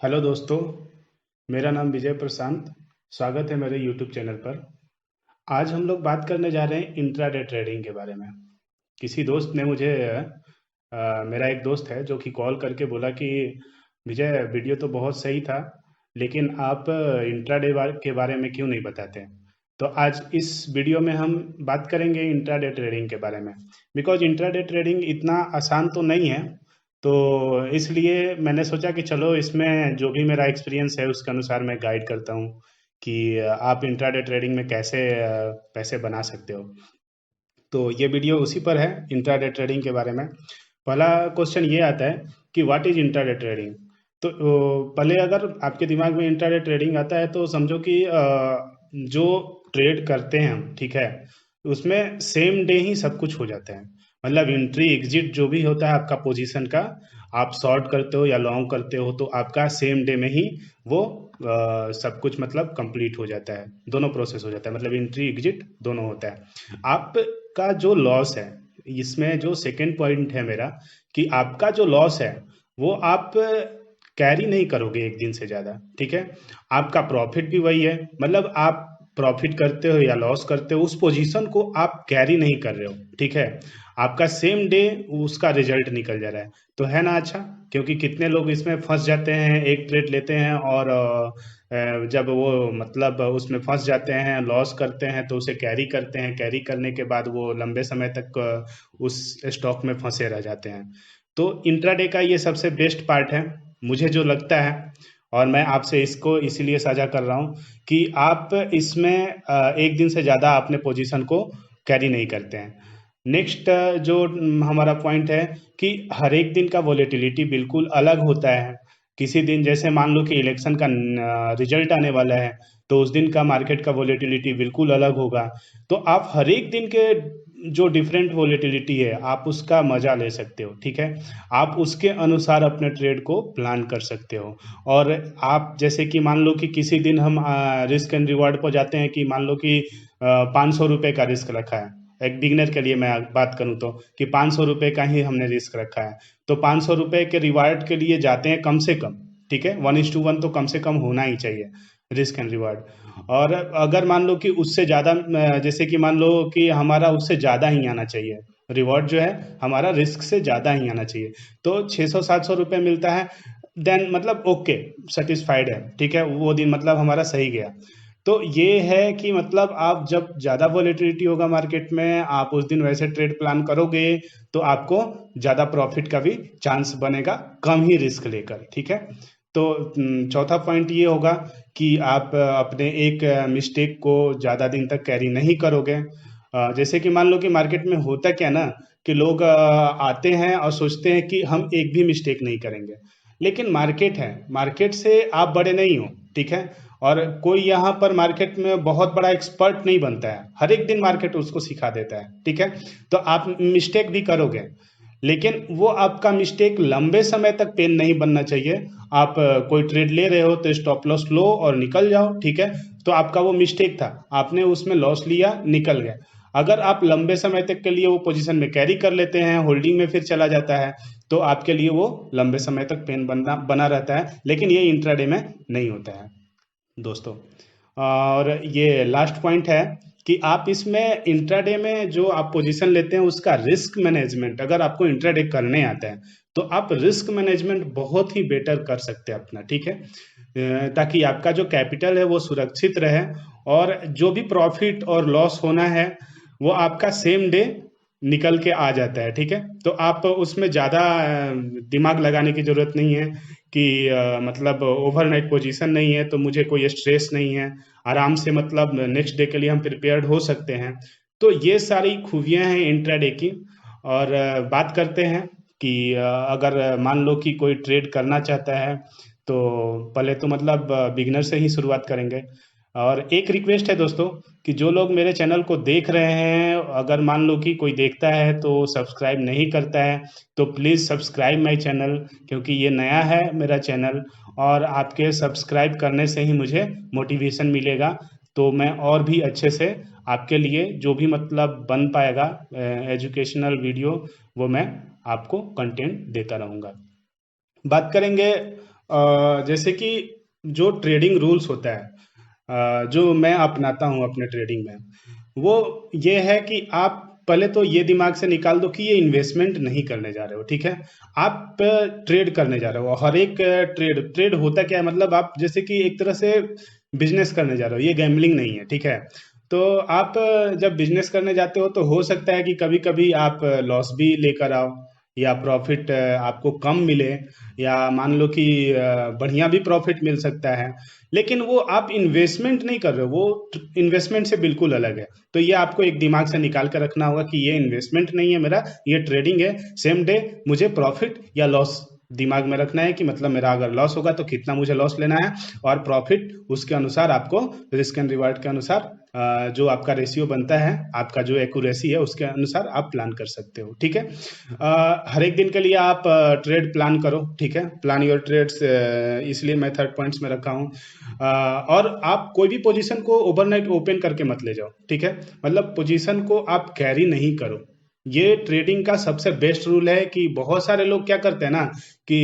Hello दोस्तों, मेरा नाम विजय प्रशांत। स्वागत है मेरे यूट्यूब चैनल पर। आज हम लोग बात करने जा रहे हैं इंट्राडे ट्रेडिंग के बारे में। किसी दोस्त ने मुझे मेरा एक दोस्त है जो कि कॉल करके बोला कि विजय, वीडियो तो बहुत सही था, लेकिन आप के बारे में क्यों नहीं बताते। तो आज इस वीडियो में हम बात करेंगे इंट्राडे ट्रेडिंग के बारे में। बिकॉज इंट्राडे ट्रेडिंग इतना आसान तो नहीं है, तो इसलिए मैंने सोचा कि चलो इसमें जो भी मेरा एक्सपीरियंस है उसके अनुसार मैं गाइड करता हूँ कि आप इंट्राडे ट्रेडिंग में कैसे पैसे बना सकते हो। तो ये वीडियो उसी पर है, इंट्राडे ट्रेडिंग के बारे में। पहला क्वेश्चन ये आता है कि व्हाट इज इंट्राडे ट्रेडिंग। तो पहले अगर आपके दिमाग में इंट्राडे ट्रेडिंग आता है तो समझो कि जो ट्रेड करते हैं हम, ठीक है, उसमें सेम डे ही सब कुछ हो जाता है। मतलब एंट्री एग्जिट जो भी होता है आपका पोजीशन का, आप शॉर्ट करते हो या लॉन्ग करते हो तो आपका सेम डे में ही वो सब कुछ मतलब कंप्लीट हो जाता है। दोनों प्रोसेस हो जाता है, मतलब एंट्री एग्जिट दोनों होता है। आपका जो लॉस है, इसमें जो सेकंड पॉइंट है मेरा, कि आपका जो लॉस है वो आप कैरी नहीं करोगे एक दिन से ज़्यादा, ठीक है। आपका प्रॉफिट भी वही है, मतलब आप प्रॉफिट करते हो या लॉस करते हो, उस पोजीशन को आप कैरी नहीं कर रहे हो, ठीक है। आपका सेम डे उसका रिजल्ट निकल जा रहा है, तो है ना अच्छा। क्योंकि कितने लोग इसमें फंस जाते हैं, एक ट्रेड लेते हैं और जब वो मतलब उसमें फंस जाते हैं, लॉस करते हैं, तो उसे कैरी करते हैं, कैरी करने के बाद वो लंबे समय तक उस स्टॉक में फंसे रह जाते हैं। तो इंट्राडे का ये सबसे बेस्ट पार्ट है, मुझे जो लगता है। और मैं आपसे इसको इसीलिए साझा कर रहा हूँ कि आप इसमें एक दिन से ज़्यादा अपने पोजीशन को कैरी नहीं करते हैं। नेक्स्ट जो हमारा पॉइंट है कि हर एक दिन का वोलेटिलिटी बिल्कुल अलग होता है। किसी दिन जैसे मान लो कि इलेक्शन का रिजल्ट आने वाला है, तो उस दिन का मार्केट का वोलेटिलिटी बिल्कुल अलग होगा। तो आप हर एक दिन के जो डिफरेंट वोलेटिलिटी है आप उसका मजा ले सकते हो, ठीक है। आप उसके अनुसार अपने ट्रेड को प्लान कर सकते हो। और आप जैसे कि मान लो कि किसी दिन हम रिस्क एंड रिवॉर्ड पर जाते हैं, कि मान लो कि 500 रुपये का रिस्क रखा है। एक बिगनर के लिए मैं बात करूं तो, कि 500 रुपये का ही हमने रिस्क रखा है, तो 500 रुपये के रिवार्ड के लिए जाते हैं कम से कम, ठीक है। 1:1 तो कम से कम होना ही चाहिए, रिस्क एंड रिवार्ड। और अगर मान लो कि उससे ज़्यादा जैसे कि मान लो कि हमारा उससे ज़्यादा ही आना चाहिए, रिवॉर्ड जो है हमारा रिस्क से ज़्यादा ही आना चाहिए, तो 600-700 रुपये मिलता है, देन मतलब ओके, सेटिस्फाइड है, ठीक है, वो दिन मतलब हमारा सही गया। तो ये है कि मतलब आप जब ज़्यादा वॉलेटिलिटी होगा मार्केट में, आप उस दिन वैसे ट्रेड प्लान करोगे, तो आपको ज़्यादा प्रॉफिट का भी चांस बनेगा, कम ही रिस्क लेकर, ठीक है। तो चौथा पॉइंट ये होगा कि आप अपने एक मिस्टेक को ज़्यादा दिन तक कैरी नहीं करोगे। जैसे कि मान लो कि मार्केट में होता क्या ना, कि लोग आते हैं और सोचते हैं कि हम एक भी मिस्टेक नहीं करेंगे। लेकिन मार्केट है, मार्केट से आप बड़े नहीं हो, ठीक है। और कोई यहाँ पर मार्केट में बहुत बड़ा एक्सपर्ट नहीं बनता है, हर एक दिन मार्केट उसको सिखा देता है, ठीक है। तो आप मिस्टेक भी करोगे, लेकिन वो आपका मिस्टेक लंबे समय तक पेन नहीं बनना चाहिए। आप कोई ट्रेड ले रहे हो तो स्टॉप लॉस लो और निकल जाओ, ठीक है। तो आपका वो मिस्टेक था, आपने उसमें लॉस लिया, निकल गया। अगर आप लंबे समय तक के लिए वो पोजीशन में कैरी कर लेते हैं, होल्डिंग में फिर चला जाता है, तो आपके लिए वो लंबे समय तक पेन बना बना रहता है, लेकिन ये इंट्राडे में नहीं होता है दोस्तों। और ये लास्ट पॉइंट है कि आप इसमें इंट्राडे में जो आप पोजीशन लेते हैं उसका रिस्क मैनेजमेंट, अगर आपको इंट्राडे करने आता है तो आप रिस्क मैनेजमेंट बहुत ही बेटर कर सकते हैं अपना, ठीक है। ताकि आपका जो कैपिटल है वो सुरक्षित रहे, और जो भी प्रॉफिट और लॉस होना है वो आपका सेम डे निकल के आ जाता है, ठीक है। तो आप उसमें ज़्यादा दिमाग लगाने की ज़रूरत नहीं है कि मतलब ओवरनाइट पोजीशन नहीं है तो मुझे कोई स्ट्रेस नहीं है, आराम से मतलब नेक्स्ट डे के लिए हम प्रिपेयर्ड हो सकते हैं। तो ये सारी खूबियां हैं इंट्राडे की। और बात करते हैं कि अगर मान लो कि कोई ट्रेड करना चाहता है, तो पहले तो मतलब बिगनर से ही शुरुआत करेंगे। और एक रिक्वेस्ट है दोस्तों, कि जो लोग मेरे चैनल को देख रहे हैं, अगर मान लो कि कोई देखता है तो सब्सक्राइब नहीं करता है, तो प्लीज़ सब्सक्राइब माय चैनल, क्योंकि ये नया है मेरा चैनल। और आपके सब्सक्राइब करने से ही मुझे मोटिवेशन मिलेगा, तो मैं और भी अच्छे से आपके लिए जो भी मतलब बन पाएगा एजुकेशनल वीडियो, वो मैं आपको कंटेंट देता रहूँगा। बात करेंगे जैसे कि जो ट्रेडिंग रूल्स होता है, जो मैं अपनाता हूँ अपने ट्रेडिंग में, वो ये है कि आप पहले तो ये दिमाग से निकाल दो कि ये इन्वेस्टमेंट नहीं करने जा रहे हो, ठीक है। आप ट्रेड करने जा रहे हो। हर एक ट्रेड ट्रेड होता क्या है, मतलब आप जैसे कि एक तरह से बिजनेस करने जा रहे हो, ये गैम्बलिंग नहीं है, ठीक है। तो आप जब बिजनेस करने जाते हो तो हो सकता है कि कभी कभी आप लॉस भी लेकर आओ, या प्रॉफिट आपको कम मिले, या मान लो कि बढ़िया भी प्रॉफिट मिल सकता है। लेकिन वो आप इन्वेस्टमेंट नहीं कर रहे हो, वो इन्वेस्टमेंट से बिल्कुल अलग है। तो ये आपको एक दिमाग से निकाल कर रखना होगा कि ये इन्वेस्टमेंट नहीं है मेरा, ये ट्रेडिंग है। सेम डे मुझे प्रॉफिट या लॉस दिमाग में रखना है कि मतलब मेरा अगर लॉस होगा तो कितना मुझे लॉस लेना है, और प्रॉफिट उसके अनुसार आपको रिस्क एंड रिवार्ड के अनुसार जो आपका रेशियो बनता है, आपका जो एक्यूरेसी है उसके अनुसार आप प्लान कर सकते हो, ठीक है। हर एक दिन के लिए आप ट्रेड प्लान करो, ठीक है। प्लान योर ट्रेड्स, इसलिए मैं थर्ड पॉइंट्स में रखा हूँ। और आप कोई भी पोजीशन को ओवरनाइट ओपन करके मत ले जाओ, ठीक है। मतलब पोजीशन को आप कैरी नहीं करो। ये ट्रेडिंग का सबसे बेस्ट रूल है कि बहुत सारे लोग क्या करते हैं ना कि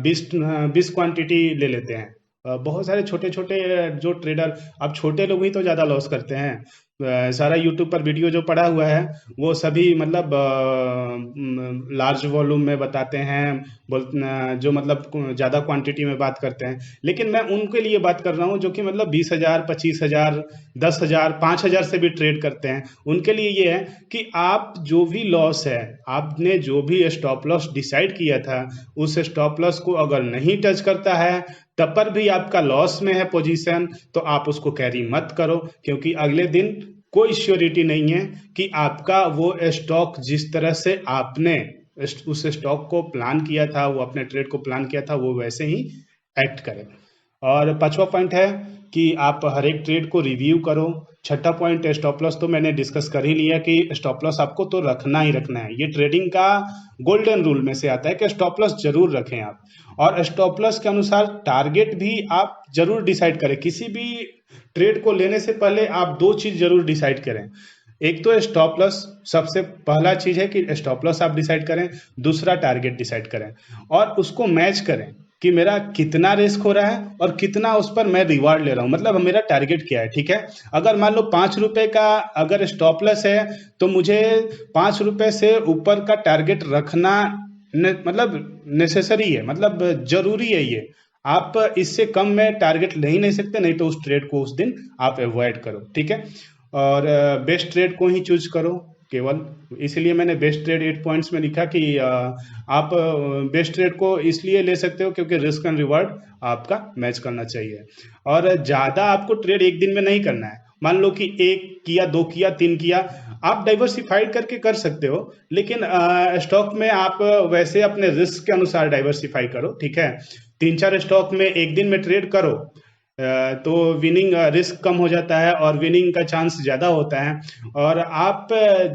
20 क्वांटिटी ले लेते हैं। बहुत सारे छोटे छोटे जो ट्रेडर, अब छोटे लोग ही तो ज़्यादा लॉस करते हैं। सारा यूट्यूब पर वीडियो जो पड़ा हुआ है वो सभी मतलब लार्ज वॉल्यूम में बताते हैं, जो मतलब ज़्यादा क्वांटिटी में बात करते हैं। लेकिन मैं उनके लिए बात कर रहा हूँ जो कि मतलब 20,000, 25,000, 10,000, 5,000 से भी ट्रेड करते हैं। उनके लिए ये है कि आप जो भी लॉस है, आपने जो भी स्टॉप लॉस डिसाइड किया था, उस स्टॉप लॉस को अगर नहीं टच करता है, तब पर भी आपका लॉस में है पोजीशन, तो आप उसको कैरी मत करो। क्योंकि अगले दिन कोई श्योरिटी नहीं है कि आपका वो स्टॉक जिस तरह से आपने उस स्टॉक को प्लान किया था, वो अपने ट्रेड को प्लान किया था, वो वैसे ही एक्ट करे। और पांचवा पॉइंट है कि आप हर एक ट्रेड को रिव्यू करो। छठा पॉइंट स्टॉप लॉस तो मैंने डिस्कस कर ही लिया कि स्टॉप लॉस आपको तो रखना ही रखना है। ये ट्रेडिंग का गोल्डन रूल में से आता है कि स्टॉप लॉस जरूर रखें आप। और स्टॉप लॉस के अनुसार टारगेट भी आप जरूर डिसाइड करें। किसी भी ट्रेड को लेने से पहले आप दो चीज जरूर डिसाइड करें। एक तो स्टॉप लॉस, सबसे पहला चीज है कि स्टॉप लॉस आप डिसाइड करें। दूसरा टारगेट डिसाइड करें, और उसको मैच करें कि मेरा कितना रिस्क हो रहा है और कितना उस पर मैं रिवार्ड ले रहा हूं, मतलब मेरा टारगेट क्या है, ठीक है। अगर मान लो 5 रुपए का अगर स्टॉप लॉस है, तो मुझे 5 रुपए से ऊपर का टारगेट रखना मतलब नेसेसरी है, मतलब जरूरी है ये। आप इससे कम में टारगेट नहीं सकते, नहीं तो उस ट्रेड को उस दिन आप अवॉइड करो, ठीक है। और बेस्ट ट्रेड को ही चूज करो केवल। इसलिए मैंने बेस्ट ट्रेड 8 पॉइंट्स में लिखा कि आप बेस्ट ट्रेड को इसलिए ले सकते हो क्योंकि रिस्क एंड रिवार्ड आपका मैच करना चाहिए। और ज़्यादा आपको ट्रेड एक दिन में नहीं करना है। मान लो कि एक किया, दो किया, तीन किया, आप डाइवर्सिफाइड करके कर सकते हो। लेकिन स्टॉक में आप वैसे अपने रिस्क के अनुसार डाइवर्सिफाई करो, ठीक है। 3-4 स्टॉक में एक दिन में ट्रेड करो, तो विनिंग रिस्क कम हो जाता है और विनिंग का चांस ज़्यादा होता है। और आप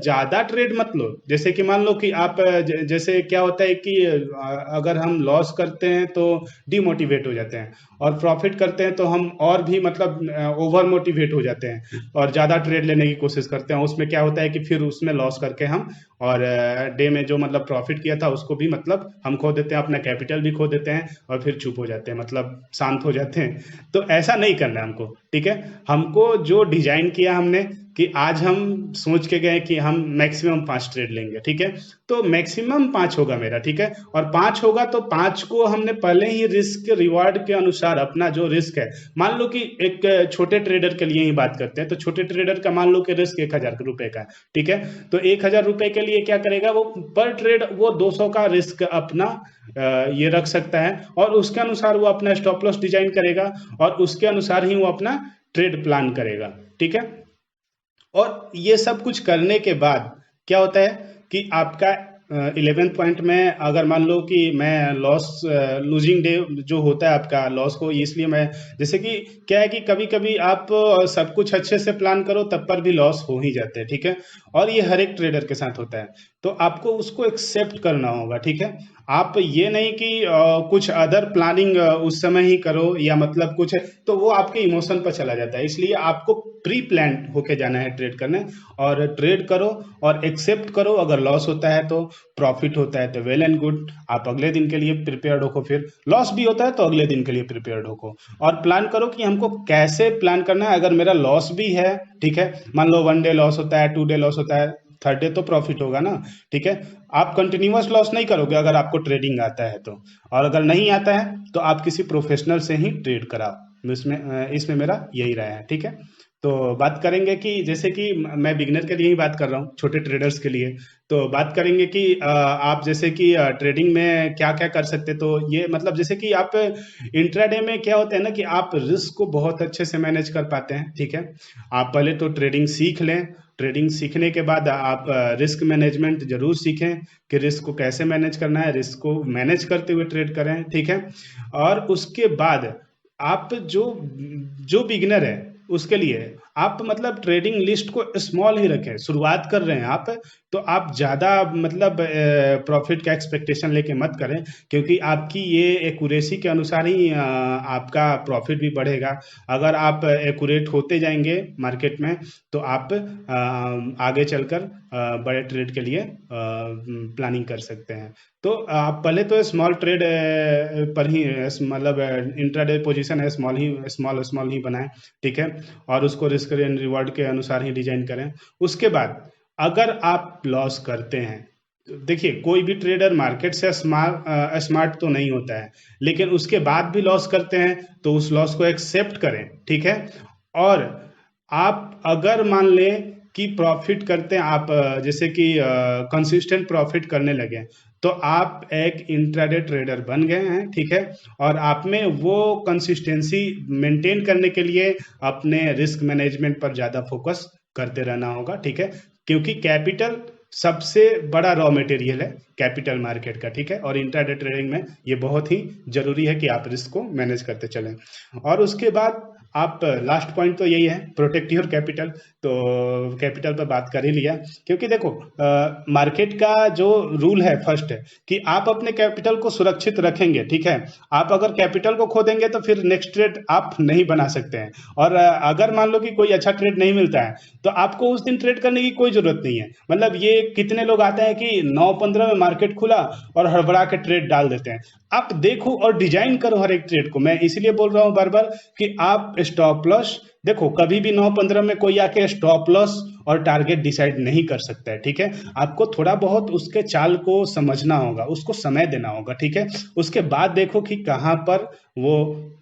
ज़्यादा ट्रेड मत लो। जैसे कि मान लो कि आप जैसे क्या होता है कि अगर हम लॉस करते हैं तो डिमोटिवेट हो जाते हैं, और प्रॉफिट करते हैं तो हम और भी मतलब ओवर मोटिवेट हो जाते हैं और ज़्यादा ट्रेड लेने की कोशिश करते हैं। उसमें क्या होता है कि फिर उसमें लॉस करके हम, और डे में जो मतलब प्रॉफिट किया था उसको भी मतलब हम खो देते हैं, अपना कैपिटल भी खो देते हैं, और फिर चुप हो जाते हैं, मतलब शांत हो जाते हैं। तो ऐसा नहीं करना है हमको, ठीक है। हमको जो डिजाइन किया हमने कि आज हम सोच के गए कि हम मैक्सिमम 5 ट्रेड लेंगे, ठीक है। तो मैक्सिमम 5 होगा मेरा, ठीक है। और 5 होगा तो 5 को हमने पहले ही रिस्क रिवार्ड के अनुसार अपना जो रिस्क है, मान लो कि एक छोटे ट्रेडर के लिए ही बात करते हैं, तो छोटे ट्रेडर का मान लो कि रिस्क 1,000 रुपए का है, ठीक है। तो 1,000 रुपए के लिए क्या करेगा वो, पर ट्रेड वो 200 का रिस्क अपना ये रख सकता है, और उसके अनुसार वो अपना स्टॉप लॉस डिजाइन करेगा, और उसके अनुसार ही वो अपना ट्रेड प्लान करेगा, ठीक है। और ये सब कुछ करने के बाद क्या होता है कि आपका 11th पॉइंट में, अगर मान लो कि मैं लॉस लूजिंग डे जो होता है आपका लॉस को, इसलिए मैं, जैसे कि क्या है कि कभी कभी आप सब कुछ अच्छे से प्लान करो तब पर भी लॉस हो ही जाते हैं, ठीक है। और ये हर एक ट्रेडर के साथ होता है, तो आपको उसको एक्सेप्ट करना होगा, ठीक है। आप ये नहीं कि कुछ अदर प्लानिंग उस समय ही करो, या मतलब कुछ, तो वो आपके इमोशन पर चला जाता है। इसलिए आपको प्री प्लान होके जाना है ट्रेड करने, और ट्रेड करो और एक्सेप्ट करो। अगर लॉस होता है तो, प्रॉफिट होता है तो वेल एंड गुड, आप अगले दिन के लिए प्रिपेयर्ड हो। फिर लॉस भी होता है तो अगले दिन के लिए प्रिपेयर्ड हो, और प्लान करो कि हमको कैसे प्लान करना है। अगर मेरा लॉस भी है, ठीक है, मान लो 1 डे लॉस होता है, 2 डे लॉस होता है, 3rd डे तो प्रॉफिट होगा ना, ठीक है। आप कंटिन्यूअस लॉस नहीं करोगे अगर आपको ट्रेडिंग आता है तो, और अगर नहीं आता है तो आप किसी प्रोफेशनल से ही ट्रेड कराओ। इसमें मेरा यही राय है, ठीक है। तो बात करेंगे कि जैसे कि मैं बिगनर के लिए ही बात कर रहा हूँ, छोटे ट्रेडर्स के लिए। तो बात करेंगे कि आप जैसे कि ट्रेडिंग में क्या क्या कर सकते। तो ये मतलब जैसे कि आप इंट्राडे में क्या होता है ना कि आप रिस्क को बहुत अच्छे से मैनेज कर पाते हैं, ठीक है। आप पहले तो ट्रेडिंग सीख लें। ट्रेडिंग सीखने के बाद आप रिस्क मैनेजमेंट जरूर सीखें कि रिस्क को कैसे मैनेज करना है, रिस्क को मैनेज करते हुए ट्रेड करें, ठीक है। और उसके बाद आप जो जो बिगिनर है उसके लिए आप मतलब ट्रेडिंग लिस्ट को स्मॉल ही रखें। शुरुआत कर रहे हैं आप, तो आप ज़्यादा मतलब प्रॉफिट का एक्सपेक्टेशन लेके मत करें, क्योंकि आपकी ये एक्यूरेसी के अनुसार ही आपका प्रॉफिट भी बढ़ेगा। अगर आप एक्यूरेट होते जाएंगे मार्केट में तो आप आगे चलकर बड़े ट्रेड के लिए प्लानिंग कर सकते हैं। तो आप पहले तो स्मॉल ट्रेड पर ही मतलब इंट्राडे पोजीशन है स्मॉल ही बनाएं, ठीक है, और उसको रिस्क एंड रिवॉर्ड के अनुसार ही डिजाइन करें। उसके बाद अगर आप लॉस करते हैं, तो देखिए कोई भी ट्रेडर मार्केट से स्मार्ट तो नहीं होता है, लेकिन उसके बाद भी लॉस करते हैं तो उस लॉस को एक्सेप्ट करें, ठीक है। और आप अगर मान लें कि प्रॉफिट करते हैं आप जैसे कि कंसिस्टेंट प्रॉफिट करने लगे, तो आप एक इंट्राडे ट्रेडर बन गए हैं, ठीक है। और आप में वो कंसिस्टेंसी मेंटेन करने के लिए अपने रिस्क मैनेजमेंट पर ज़्यादा फोकस करते रहना होगा, ठीक है। क्योंकि कैपिटल सबसे बड़ा रॉ मटेरियल है कैपिटल मार्केट का, ठीक है। और इंट्राडे ट्रेडिंग में ये बहुत ही जरूरी है कि आप रिस्क को मैनेज करते चलें। और उसके बाद आप लास्ट पॉइंट तो यही है, प्रोटेक्ट योर कैपिटल। तो कैपिटल पर बात कर ही लिया, क्योंकि देखो मार्केट का जो रूल है फर्स्ट है कि आप अपने कैपिटल को सुरक्षित रखेंगे, ठीक है। आप अगर कैपिटल को खो देंगे तो फिर नेक्स्ट ट्रेड आप नहीं बना सकते हैं। और अगर मान लो कि कोई अच्छा ट्रेड नहीं मिलता है तो आपको उस दिन ट्रेड करने की कोई जरूरत नहीं है। मतलब ये कितने लोग आते हैं कि 9:15 में मार्केट खुला और हड़बड़ा के ट्रेड डाल देते हैं। आप देखो और डिजाइन करो हर एक ट्रेड को। मैं इसीलिए बोल रहा हूं बार बार कि आप स्टॉप लॉस देखो, कभी भी 9:15 में कोई आके स्टॉप लॉस और टारगेट डिसाइड नहीं कर सकता है, ठीक है। आपको थोड़ा बहुत उसके चाल को समझना होगा, उसको समय देना होगा, ठीक है। उसके बाद देखो कि कहाँ पर वो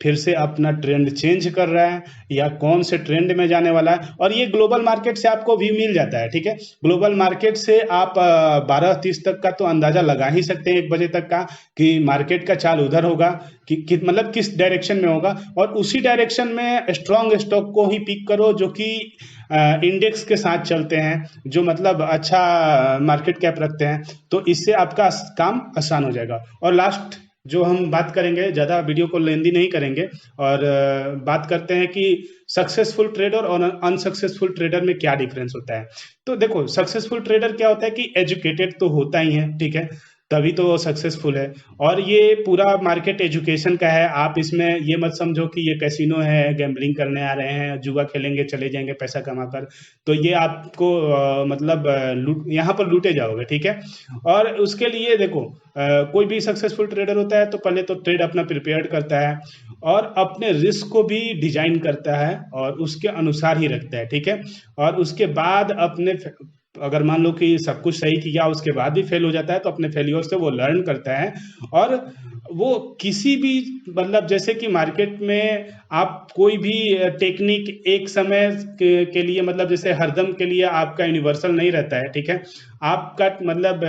फिर से अपना ट्रेंड चेंज कर रहा है या कौन से ट्रेंड में जाने वाला है। और ये ग्लोबल मार्केट से आपको व्यू मिल जाता है, ठीक है। ग्लोबल मार्केट से आप 12:30 तक का तो अंदाजा लगा ही सकते हैं, 1 बजे तक का, कि मार्केट का चाल उधर होगा कि मतलब किस डायरेक्शन में होगा। और उसी डायरेक्शन में स्ट्रॉन्ग स्टॉक को ही पिक करो जो कि इंडेक्स के साथ चलते हैं, जो मतलब अच्छा मार्केट कैप रखते हैं। तो इससे आपका काम आसान हो जाएगा। और लास्ट जो हम बात करेंगे, ज़्यादा वीडियो को लेंदी नहीं करेंगे, और बात करते हैं कि सक्सेसफुल ट्रेडर और अनसक्सेसफुल ट्रेडर में क्या डिफरेंस होता है। तो देखो, सक्सेसफुल ट्रेडर क्या होता है कि एजुकेटेड तो होता ही है, ठीक है, तभी तो वो सक्सेसफुल है। और ये पूरा मार्केट एजुकेशन का है। आप इसमें ये मत समझो कि ये कैसीनो है, गैम्बलिंग करने आ रहे हैं, जुआ खेलेंगे चले जाएंगे पैसा कमाकर। तो ये आपको मतलब यहाँ पर लूटे जाओगे, ठीक है। और उसके लिए देखो, कोई भी सक्सेसफुल ट्रेडर होता है तो पहले तो ट्रेड अपना प्रिपेयर करता है और अपने रिस्क को भी डिजाइन करता है और उसके अनुसार ही रखता है, ठीक है। और उसके बाद अपने अगर मान लो कि सब कुछ सही किया उसके बाद भी फेल हो जाता है तो अपने फेलियर से वो लर्न करता है। और वो किसी भी मतलब जैसे कि मार्केट में आप कोई भी टेक्निक एक समय के लिए मतलब जैसे हरदम के लिए आपका यूनिवर्सल नहीं रहता है, ठीक है। आपका मतलब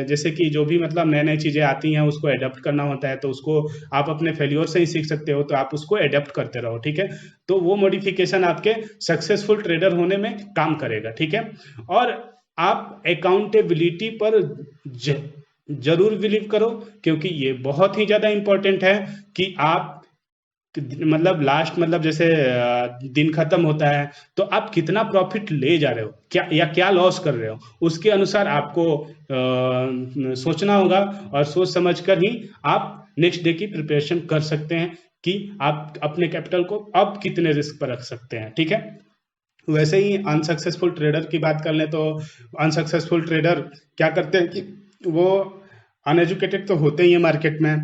जैसे कि जो भी मतलब नए नए चीज़ें आती हैं उसको एडप्ट करना होता है, तो उसको आप अपने फेलियर से ही सीख सकते हो, तो आप उसको एडप्ट करते रहो, ठीक है। तो वो मॉडिफिकेशन आपके सक्सेसफुल ट्रेडर होने में काम करेगा, ठीक है। और आप अकाउंटेबिलिटी पर जरूर बिलीव करो, क्योंकि ये बहुत ही ज्यादा इंपॉर्टेंट है कि आप मतलब लास्ट मतलब जैसे दिन खत्म होता है तो आप कितना प्रॉफिट ले जा रहे हो, क्या या क्या लॉस कर रहे हो, उसके अनुसार आपको सोचना होगा। और सोच समझ कर ही आप नेक्स्ट डे की प्रिपरेशन कर सकते हैं, कि आप अपने कैपिटल को अब कितने रिस्क पर रख सकते हैं, ठीक है। वैसे ही अनसक्सेसफुल ट्रेडर की बात कर लें तो अनसक्सेसफुल ट्रेडर क्या करते हैं कि वो अनएजुकेटेड तो होते ही है मार्केट में,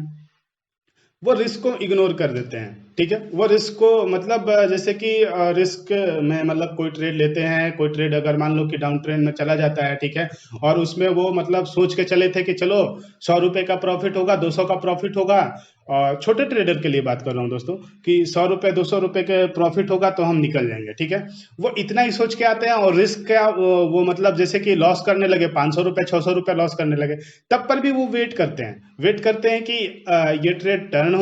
वो रिस्क को इग्नोर कर देते हैं, ठीक है। वो रिस्क को मतलब जैसे कि रिस्क में मतलब कोई ट्रेड लेते हैं, कोई ट्रेड अगर मान लो कि डाउन ट्रेंड में चला जाता है, ठीक है, और उसमें वो मतलब सोच के चले थे कि चलो 100 रुपए का प्रॉफिट होगा, 200 का प्रॉफिट होगा, और छोटे ट्रेडर के लिए बात कर रहा हूँ दोस्तों कि 100 रुपए 200 रुपए के प्रॉफिट होगा तो हम निकल जाएंगे, ठीक है। वो इतना ही सोच के आते हैं और रिस्क का वो मतलब जैसे कि लॉस करने लगे, 500 रुपए 600 रुपए लॉस करने लगे, तब पर भी वो वेट करते हैं कि ये ट्रेड टर्न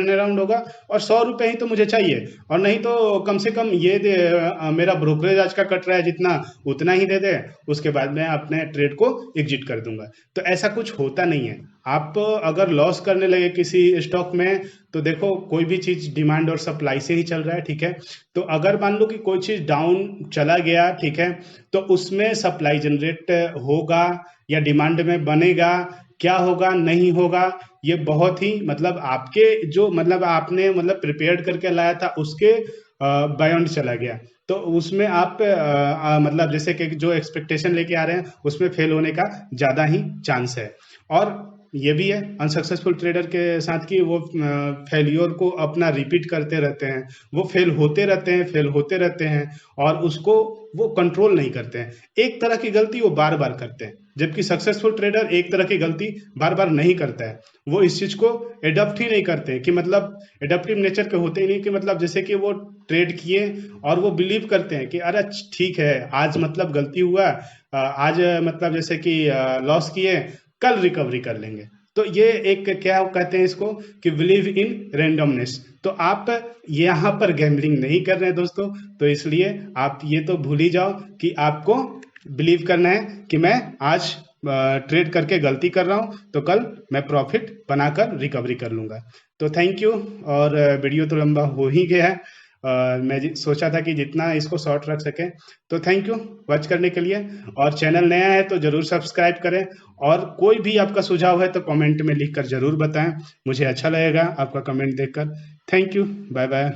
अराउंड होगा और 100 रुपए ही तो मुझे चाहिए, और नहीं तो कम से कम ये मेरा ब्रोकरेज आज का कट रहा है जितना, उतना ही दे दे, उसके बाद मैं अपने ट्रेड को एग्जिट कर दूंगा। तो ऐसा कुछ होता नहीं है। आप अगर लॉस करने लगे किसी स्टॉक में, तो देखो कोई भी चीज डिमांड और सप्लाई से ही चल रहा है, ठीक है। तो अगर मान लो कि कोई चीज डाउन चला गया, ठीक है, तो उसमें सप्लाई जनरेट होगा या डिमांड में बनेगा, क्या होगा नहीं होगा, ये बहुत ही मतलब आपके जो मतलब आपने मतलब प्रिपेयर्ड करके लाया था उसके बायॉन्ड चला गया, तो उसमें आप मतलब जैसे कि जो एक्सपेक्टेशन लेके आ रहे हैं उसमें फेल होने का ज्यादा ही चांस है। और ये भी है अनसक्सेसफुल ट्रेडर के साथ कि वो फेल्योर को अपना रिपीट करते रहते हैं, वो फेल होते रहते हैं, फेल होते रहते हैं, और उसको वो कंट्रोल नहीं करते हैं। एक तरह की गलती वो बार बार करते हैं, जबकि सक्सेसफुल ट्रेडर एक तरह की गलती बार बार नहीं करता है। वो इस चीज को एडप्ट ही नहीं करते कि मतलब एडप्टिव नेचर के होते ही नहीं, कि मतलब जैसे कि वो ट्रेड किए और वो बिलीव करते हैं कि अरे ठीक है, आज मतलब गलती हुआ, आज मतलब जैसे कि लॉस किए, कल रिकवरी कर लेंगे। तो ये एक क्या कहते हैं इसको कि बिलीव इन रेंडमनेस। तो आप यहाँ पर गैम्बलिंग नहीं कर रहे हैं दोस्तों, तो इसलिए आप ये तो भूल ही जाओ कि आपको बिलीव करना है कि मैं आज ट्रेड करके गलती कर रहा हूँ तो कल मैं प्रॉफिट बनाकर रिकवरी कर लूंगा। तो थैंक यू। और वीडियो तो लंबा हो ही गया है, मैं सोचा था कि जितना इसको शॉर्ट रख सकें। तो थैंक यू वॉच करने के लिए, और चैनल नया है तो जरूर सब्सक्राइब करें, और कोई भी आपका सुझाव है तो कमेंट में लिखकर जरूर बताएं, मुझे अच्छा लगेगा आपका कमेंट देखकर। Thank you, bye bye.